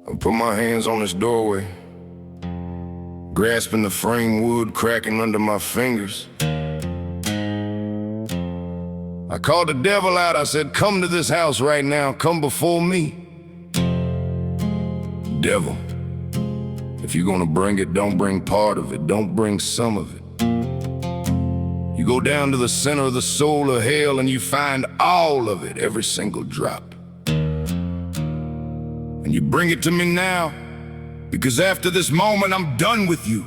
I put my hands on this doorway, grasping the frame wood cracking under my fingers. I called the devil out. I said, come to this house right now, come before me. Devil, if you're gonna bring it, don't bring part of it, don't bring some of it. You go down to the center of the soul of hell and you find all of it, every single drop. And you bring it to me now, because after this moment I'm done with you.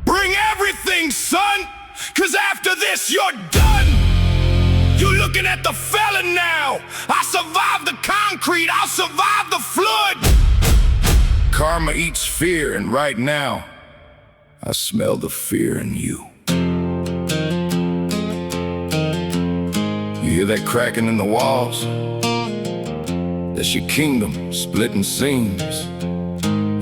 Bring everything, son, cause after this you're done. You're looking at the felon now. I survived the concrete, I'll survive the flood. Karma eats fear, and right now I smell the fear in you. You hear that cracking in the walls? That's your kingdom splitting seams.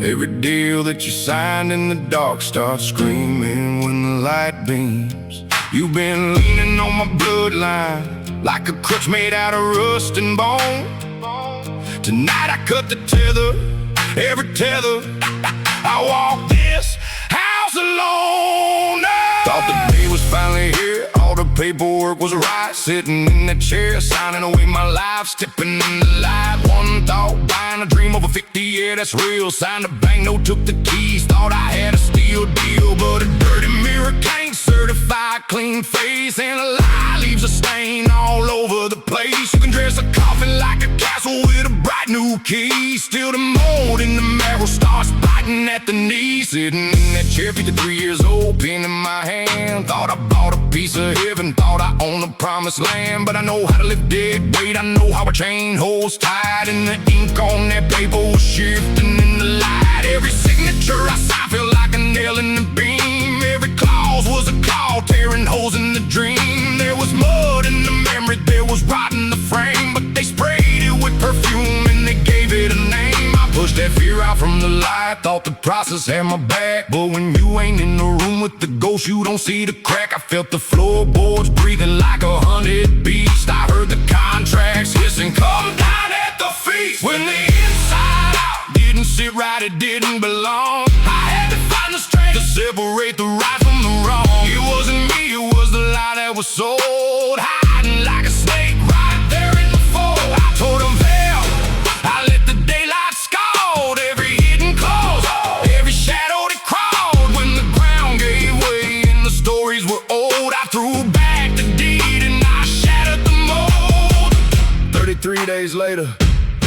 Every deal that you signed in the dark starts screaming when the light beams. You've been leaning on my bloodline like a crutch made out of rust and bone. Tonight I cut the tether, every tether. I walk this house alone. Thought the day was finally here, all the paperwork was right. Sitting in that chair, signing away my life, stepping in the light. One thought, buying a dream over 50, yeah, that's real. Signed a bank note, took the keys, thought I had a steal deal. But a dirty mirror can't certify a clean face, and a lie leaves a stain all over the place. You can dress a coffin like a castle with a bright new key. Still the mold in the marrow starts biting at the knee. Sitting in that chair, 53 years old, pen in my hand. Thought I bought a piece of heaven, thought I owned the promised land. But I know how to lift dead weight, I know how a chain holds tight. And the ink on that paper was shifting in the light. Every signature I signed felt like a nail in the beam. Every clause was a claw, tearing holes in the dream. There was mud in the memory, there was rot in the frame. But they sprayed it with perfume and they gave it a name. I pushed that fear out from the light, thought the process had my back. But when you ain't in the room with the ghost, you don't see the crack. I felt the floorboards breathing like 100 beasts. I heard the contracts hissing, come down at the feast. When the inside out didn't sit right, it didn't belong. I had to find the strength to separate the right from the wrong. It wasn't me, it was the lie that was sold, hiding like a snake right there in the fold. I told them, veil, I let the daylight scald every hidden close, every shadow that crawled. When the ground gave way and the stories were old, I threw back the deed and I shattered the mold. 33 days later,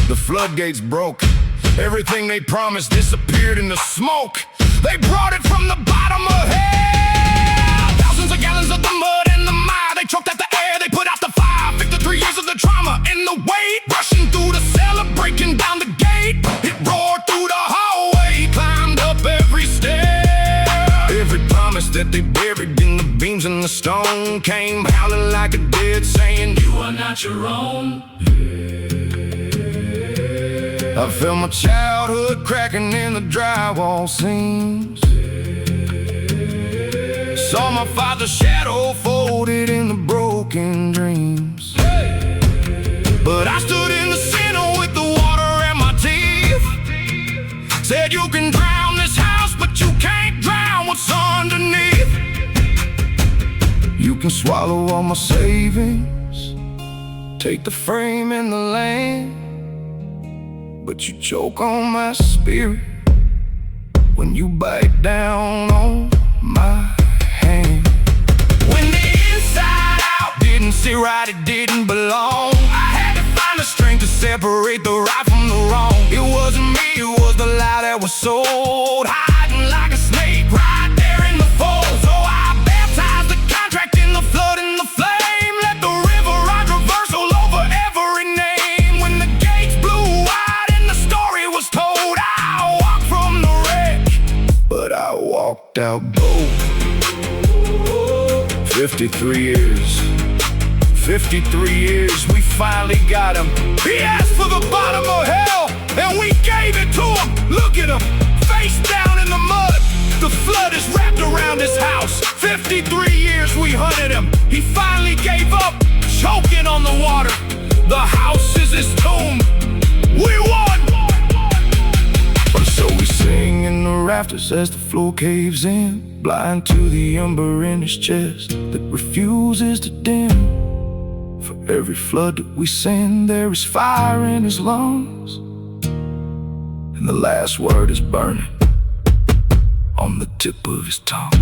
the floodgates broke. Everything they promised disappeared in the smoke. They brought it from the bottom of hell. Thousands of gallons of the mud and the mire. They choked out the air, they put out the fire. 53 years of the trauma and the weight, rushing through the cellar, breaking down the gate. It roared through the hallway, climbed up every stair. Every promise that they buried in the beams and the stone came howling like a dead, saying, you are not your own. I felt my childhood cracking in the drywall seams. Saw my father's shadow folded in the broken dreams. But I stood in the center with the water at my teeth. Said you can drown this house, but you can't drown what's underneath. You can swallow all my savings, take the frame and the land, but you choke on my spirit when you bite down on my hand. When the inside out didn't sit right, it didn't belong. I had to find the strength to separate the right from the wrong. It wasn't me, it was the lie that was sold, hiding like a snake right there in the fold. So I baptized the contract in the flood and the flame. Let the river ride reversal over every name. When the gates blew wide and the story was told, I walked from the wreck, but I walked out bold. 53 years, 53 years, we finally got him. He asked for the bottom of hell, and we gave it to him. Look at him, face down in the mud. The flood is wrapped around his house. 53 years we hunted him. He finally gave up, choking on the water. The house is his tomb. We won! collapse as the floor caves in, blind to the ember in his chest that refuses to dim. For every flood that we send, there is fire in his lungs, and the last word is burning on the tip of his tongue.